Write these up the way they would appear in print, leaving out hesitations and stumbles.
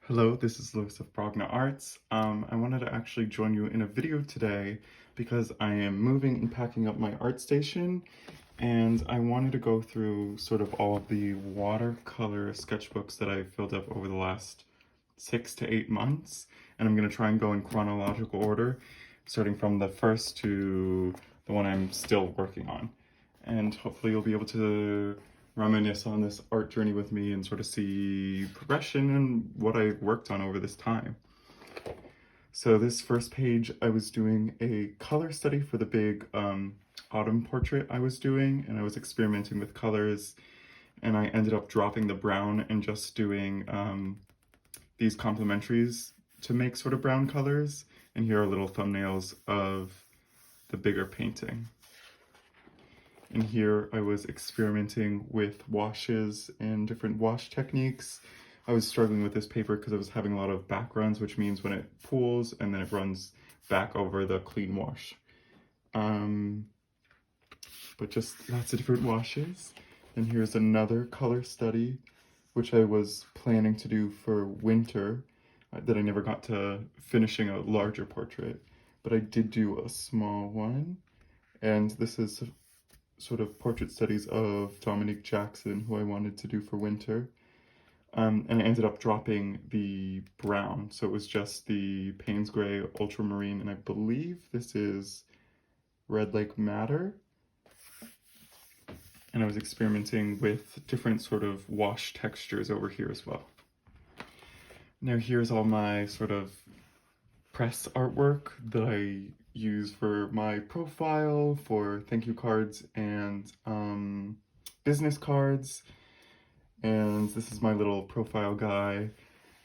Hello, this is Lewis of Brogna Arts. I wanted to actually join you in a video today because I am moving and packing up my art station, and I wanted to go through sort of all of the watercolor sketchbooks that I filled up over the last 6 to 8 months, and I'm going to try and go in chronological order, starting from the first to the one I'm still working on. And hopefully you'll be able to reminisce on this art journey with me and sort of see progression and what I worked on over this time. So this first page, I was doing a color study for the big autumn portrait I was doing, and I was experimenting with colors, and I ended up dropping the brown and just doing these complementaries to make sort of brown colors. And here are little thumbnails of the bigger painting. And here I was experimenting with washes and different wash techniques. I was struggling with this paper because I was having a lot of backgrounds, which means when it pools and then it runs back over the clean wash. But just lots of different washes. And here's another color study, which I was planning to do for winter, that I never got to finishing a larger portrait. But I did do a small one. And this is sort of portrait studies of Dominique Jackson, who I wanted to do for winter. And I ended up dropping the brown, so it was just the Payne's Gray, Ultramarine, and I believe this is Red Lake Madder. And I was experimenting with different sort of wash textures over here as well. Now here's all my sort of press artwork that I use for my profile, for thank you cards and business cards. And this is my little profile guy.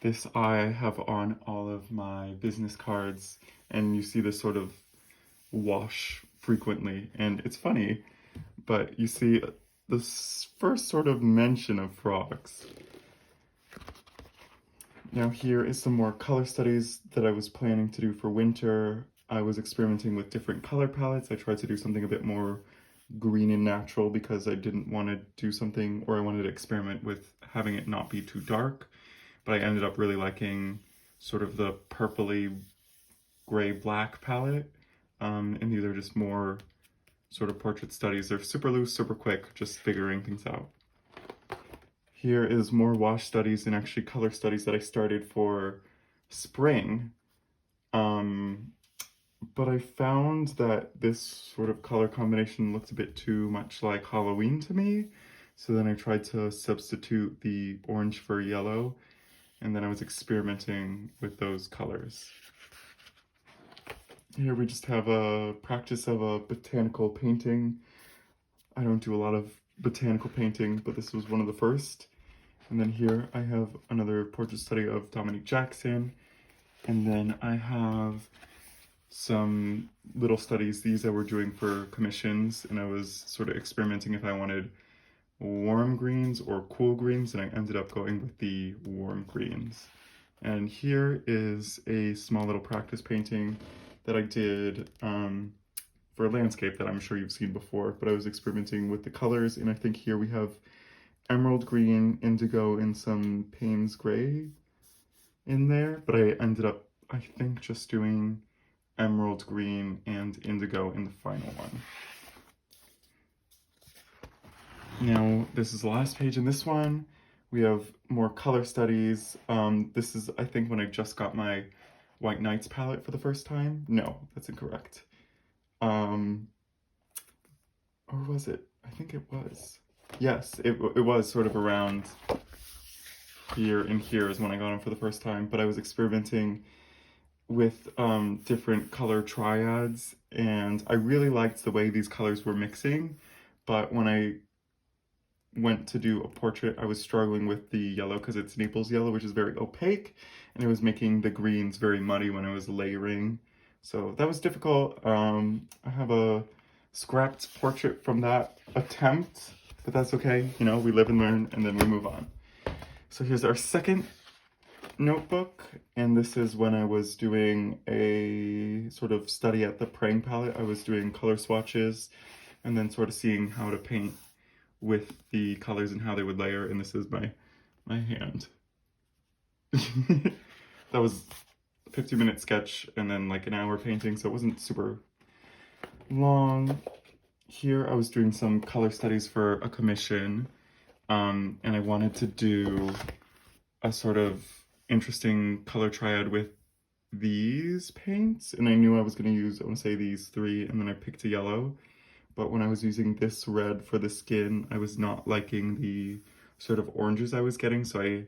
This I have on all of my business cards, and you see this sort of wash frequently, and it's funny, but you see this first sort of mention of frogs. Now here is some more color studies that I was planning to do for winter. I was experimenting with different color palettes. I tried to do something a bit more green and natural because I didn't want to do something, or I wanted to experiment with having it not be too dark. But I ended up really liking sort of the purpley gray-black palette. And these are just more sort of portrait studies. They're super loose, super quick, just figuring things out. Here is more wash studies and actually color studies that I started for spring. But I found that this sort of color combination looked a bit too much like Halloween to me. So then I tried to substitute the orange for yellow, and then I was experimenting with those colors. Here we just have a practice of a botanical painting. I don't do a lot of botanical painting, but this was one of the first. And then here I have another portrait study of Dominique Jackson. And then I have some little studies. These I were doing for commissions, and I was sort of experimenting if I wanted warm greens or cool greens, and I ended up going with the warm greens. And here is a small little practice painting that I did for a landscape that I'm sure you've seen before, but I was experimenting with the colors, and I think here we have emerald green, indigo, and some Payne's Gray in there, but I ended up, I think, just doing emerald green and indigo in the final one. Now, this is the last page in this one. We have more color studies. This is, I think, when I just got my White Nights palette for the first time. No, that's incorrect. Or was it? I think it was. Yes, it was sort of around here, and here is when I got them for the first time, but I was experimenting with different color triads, and I really liked the way these colors were mixing, but when I went to do a portrait, I was struggling with the yellow because it's Naples yellow, which is very opaque, and it was making the greens very muddy when I was layering. So that was difficult. I have a scrapped portrait from that attempt, but that's okay. You know, we live and learn, and then we move on. So here's our second notebook, and this is when I was doing a sort of study at the praying palette. I was doing color swatches and then sort of seeing how to paint with the colors and how they would layer, and this is my hand. that was a 50-minute sketch and then like an hour painting, so it wasn't super long. Here I was doing some color studies for a commission, and I wanted to do a sort of interesting color triad with these paints, and I knew I was going to use, I want to say these three, and then I picked a yellow. But when I was using this red for the skin, I was not liking the sort of oranges I was getting, so I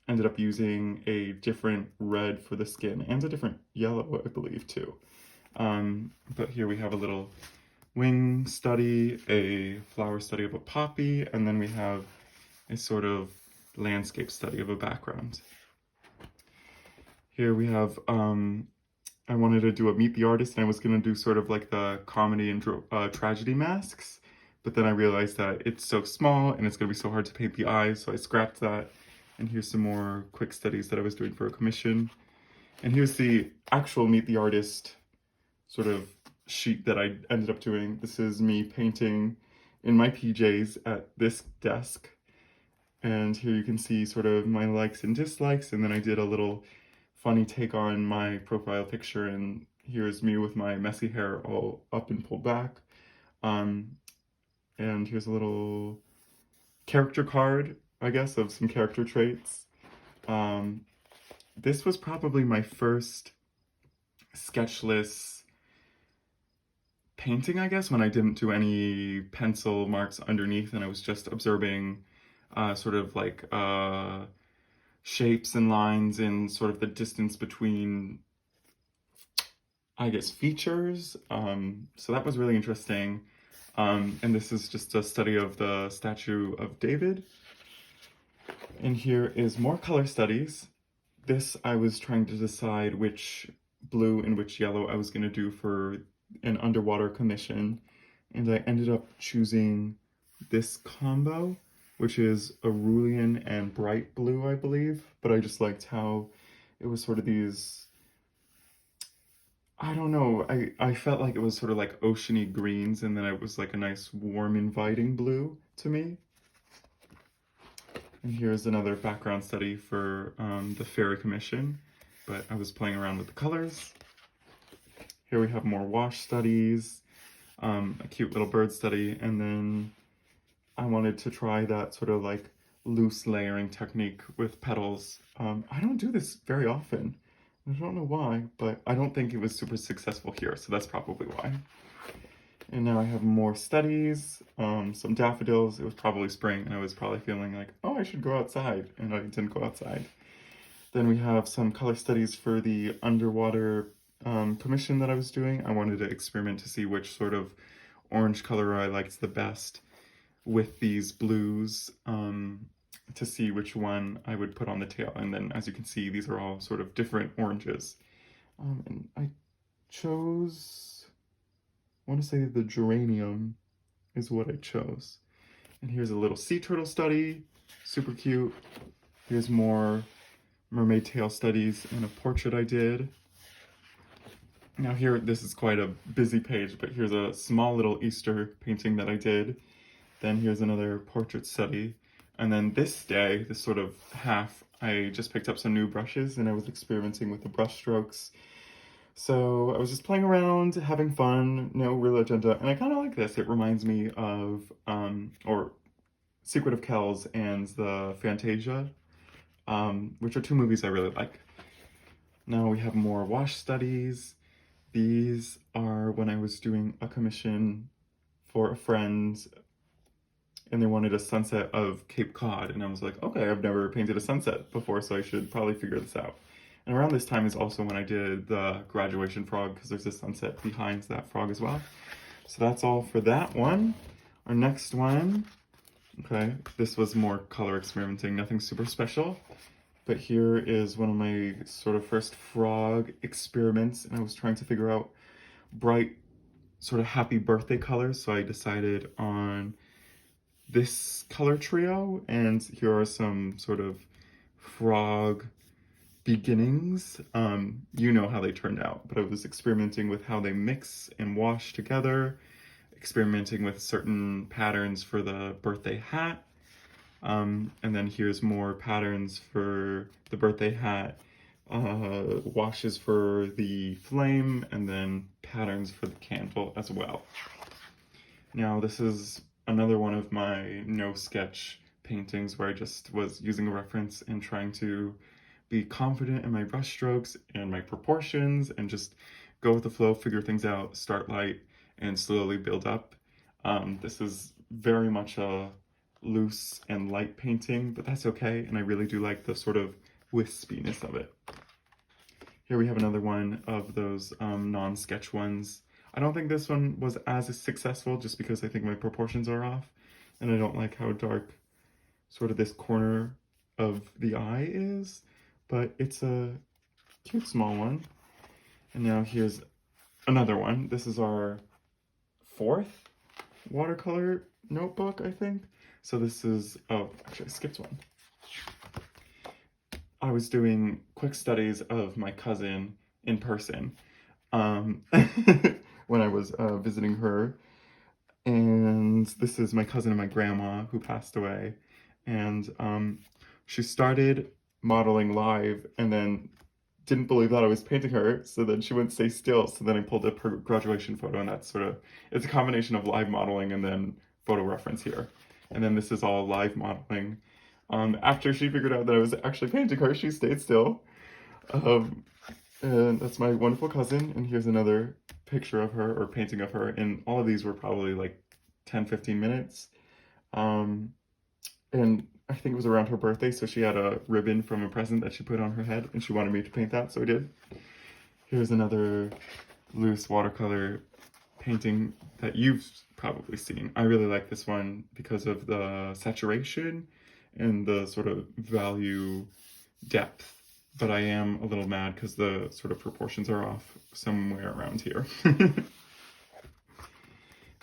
ended up using a different red for the skin and a different yellow, I believe, too. But here we have a little wing study, a flower study of a poppy, and then we have a sort of landscape study of a background. Here we have, I wanted to do a Meet the Artist, and I was going to do sort of like the comedy and tragedy masks, but then I realized that it's so small and it's going to be so hard to paint the eyes, so I scrapped that. And here's some more quick studies that I was doing for a commission. And here's the actual Meet the Artist sort of sheet that I ended up doing. This is me painting in my PJs at this desk. And here you can see sort of my likes and dislikes, and then I did a little funny take on my profile picture, and here's me with my messy hair all up and pulled back. And here's a little character card, I guess, of some character traits. This was probably my first sketchless painting, I guess, when I didn't do any pencil marks underneath and I was just observing sort of like shapes and lines and sort of the distance between, I guess, features. So that was really interesting. And this is just a study of the statue of David. And here is more color studies. This, I was trying to decide which blue and which yellow I was going to do for an underwater commission. And I ended up choosing this combo, which is Cerulean and bright blue, I believe. But I just liked how it was sort of these, I don't know, I felt like it was sort of like oceany greens, and then it was like a nice warm inviting blue to me. And here's another background study for the Fairy Commission, but I was playing around with the colors. Here we have more wash studies, a cute little bird study, and then I wanted to try that sort of like loose layering technique with petals. I don't do this very often. I don't know why, but I don't think it was super successful here, so that's probably why. And now I have more studies, some daffodils. It was probably spring, and I was probably feeling like, oh, I should go outside, and I didn't go outside. Then we have some color studies for the underwater commission that I was doing. I wanted to experiment to see which sort of orange color I liked the best with these blues, to see which one I would put on the tail. And then, as you can see, these are all sort of different oranges. And I chose, I want to say the geranium is what I chose. And here's a little sea turtle study, super cute. Here's more mermaid tail studies and a portrait I did. Now here, this is quite a busy page, but here's a small little Easter painting that I did. Then here's another portrait study. And then this day, this sort of half, I just picked up some new brushes and I was experimenting with the brush strokes. So I was just playing around, having fun, no real agenda, and I kind of like this. It reminds me of, or Secret of Kells and the Fantasia, which are two movies I really like. Now we have more wash studies. These are when I was doing a commission for a friend, and they wanted a sunset of Cape Cod, and I was like, okay, I've never painted a sunset before, so I should probably figure this out. And around this time is also when I did the graduation frog, because there's a sunset behind that frog as well. So that's all for that one. Our next one, okay, this was more color experimenting, nothing super special. But here is one of my sort of first frog experiments, and I was trying to figure out bright, sort of happy birthday colors, so I decided on this color trio, and here are some sort of frog beginnings. You know how they turned out, but I was experimenting with how they mix and wash together, experimenting with certain patterns for the birthday hat. And then here's more patterns for the birthday hat, washes for the flame, and then patterns for the candle as well. Now this is another one of my no sketch paintings where I just was using a reference and trying to be confident in my brush strokes and my proportions and just go with the flow, figure things out, start light, and slowly build up. This is very much a loose and light painting, but that's okay, and I really do like the sort of wispiness of it. Here we have another one of those non-sketch ones. I don't think this one was as successful just because I think my proportions are off, and I don't like how dark sort of this corner of the eye is, but it's a cute small one. And now here's another one. This is our 4th watercolor notebook, I think. So this is, oh, actually I skipped one. I was doing quick studies of my cousin in person when I was visiting her. And this is my cousin and my grandma who passed away. And she started modeling live and then didn't believe that I was painting her, so then she wouldn't stay still. So then I pulled up her graduation photo, and that's sort of, it's a combination of live modeling and then photo reference here. And then this is all live modeling. After she figured out that I was actually painting her, she stayed still. And that's my wonderful cousin, and here's another picture of her, or painting of her, and all of these were probably like 10-15 minutes. And I think it was around her birthday, so she had a ribbon from a present that she put on her head, and she wanted me to paint that, so I did. Here's another loose watercolor painting that you've probably seen. I really like this one because of the saturation and the sort of value depth, but I am a little mad because the sort of proportions are off somewhere around here. And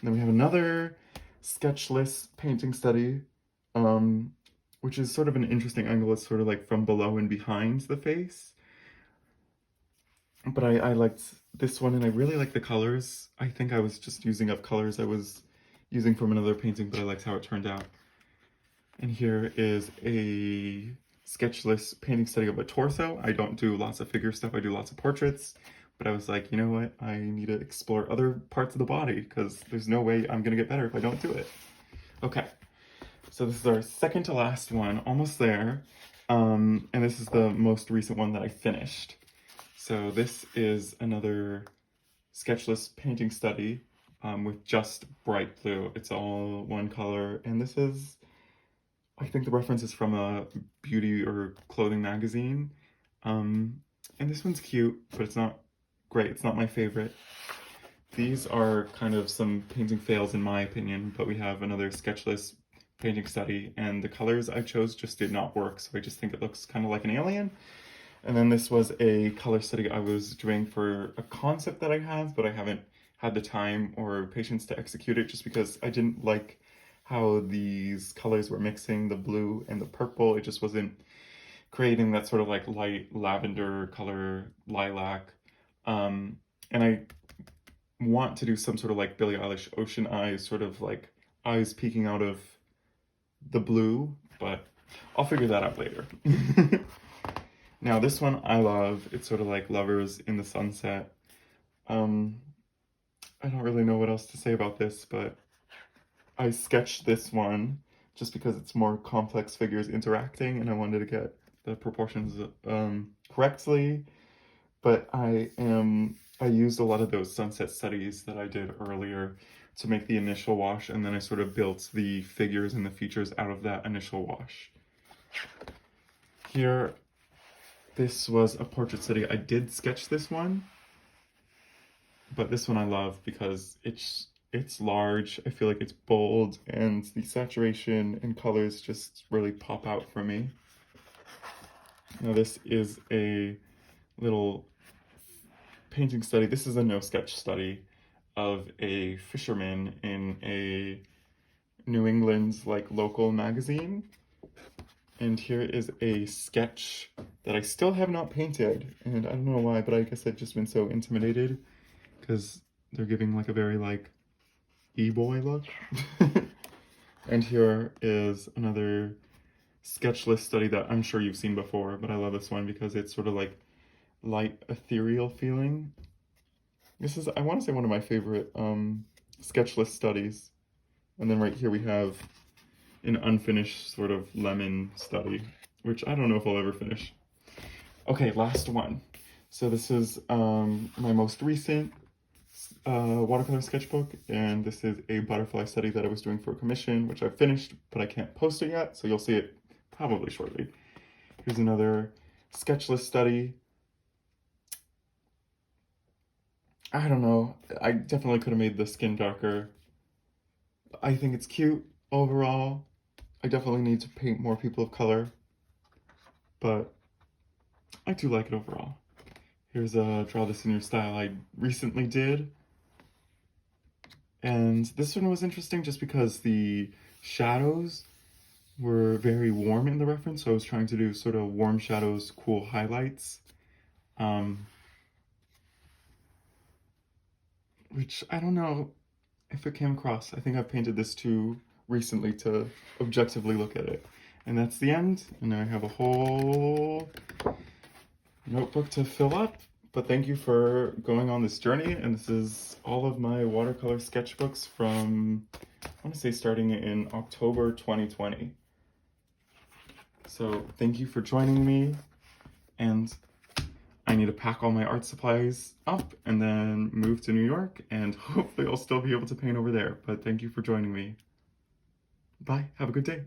then we have another sketchless painting study, which is sort of an interesting angle. It's sort of like from below and behind the face. But I liked this one, and I really like the colors. I think I was just using up colors I was using from another painting, but I liked how it turned out. And here is a sketchless painting study of a torso. I don't do lots of figure stuff, I do lots of portraits, but I was like, you know what, I need to explore other parts of the body because there's no way I'm gonna get better if I don't do it. Okay, so this is our second to last one, almost there, and this is the most recent one that I finished. So this is another sketchless painting study with just bright blue. It's all one color, and this is, I think the reference is from a beauty or clothing magazine. And this one's cute, but it's not great. It's not my favorite. These are kind of some painting fails in my opinion, but we have another sketchless painting study, and the colors I chose just did not work, so I just think it looks kind of like an alien. And then this was a color study I was doing for a concept that I have, but I haven't had the time or patience to execute it just because I didn't like how these colors were mixing, the blue and the purple. It just wasn't creating that sort of like light lavender color, lilac. And I want to do some sort of like Billie Eilish ocean eyes, sort of like eyes peeking out of the blue, but I'll figure that out later. Now this one I love. It's sort of like lovers in the sunset. I don't really know what else to say about this, but I sketched this one just because it's more complex figures interacting and I wanted to get the proportions correctly, but I used a lot of those sunset studies that I did earlier to make the initial wash, and then I sort of built the figures and the features out of that initial wash. Here, this was a portrait study. I did sketch this one, but this one I love because it's large. I feel like it's bold, and the saturation and colors just really pop out for me. Now this is a little painting study. This is a no sketch study of a fisherman in a New England like local magazine. And here is a sketch that I still have not painted, and I don't know why, but I guess I've just been so intimidated because they're giving like a very like e-boy look. And here is another sketch list study that I'm sure you've seen before, but I love this one because it's sort of like light ethereal feeling. This is, I want to say, one of my favorite sketch list studies. And then right here we have an unfinished sort of lemon study, which I don't know if I'll ever finish. Okay, last one. So this is my most recent watercolor sketchbook, and this is a butterfly study that I was doing for a commission, which I've finished, but I can't post it yet, so you'll see it probably shortly. Here's another sketch list study. I don't know, I definitely could have made the skin darker. I think it's cute overall. I definitely need to paint more people of color, but I do like it overall. Here's a Draw This in Your Style I recently did. And this one was interesting just because the shadows were very warm in the reference, so I was trying to do sort of warm shadows, cool highlights. Which I don't know if it came across. I think I've painted this too recently to objectively look at it. And that's the end, and now I have a whole notebook to fill up. But thank you for going on this journey, and this is all of my watercolor sketchbooks from, I want to say, starting in October 2020. So thank you for joining me, and I need to pack all my art supplies up and then move to New York, and hopefully I'll still be able to paint over there. But thank you for joining me. Bye. Have a good day.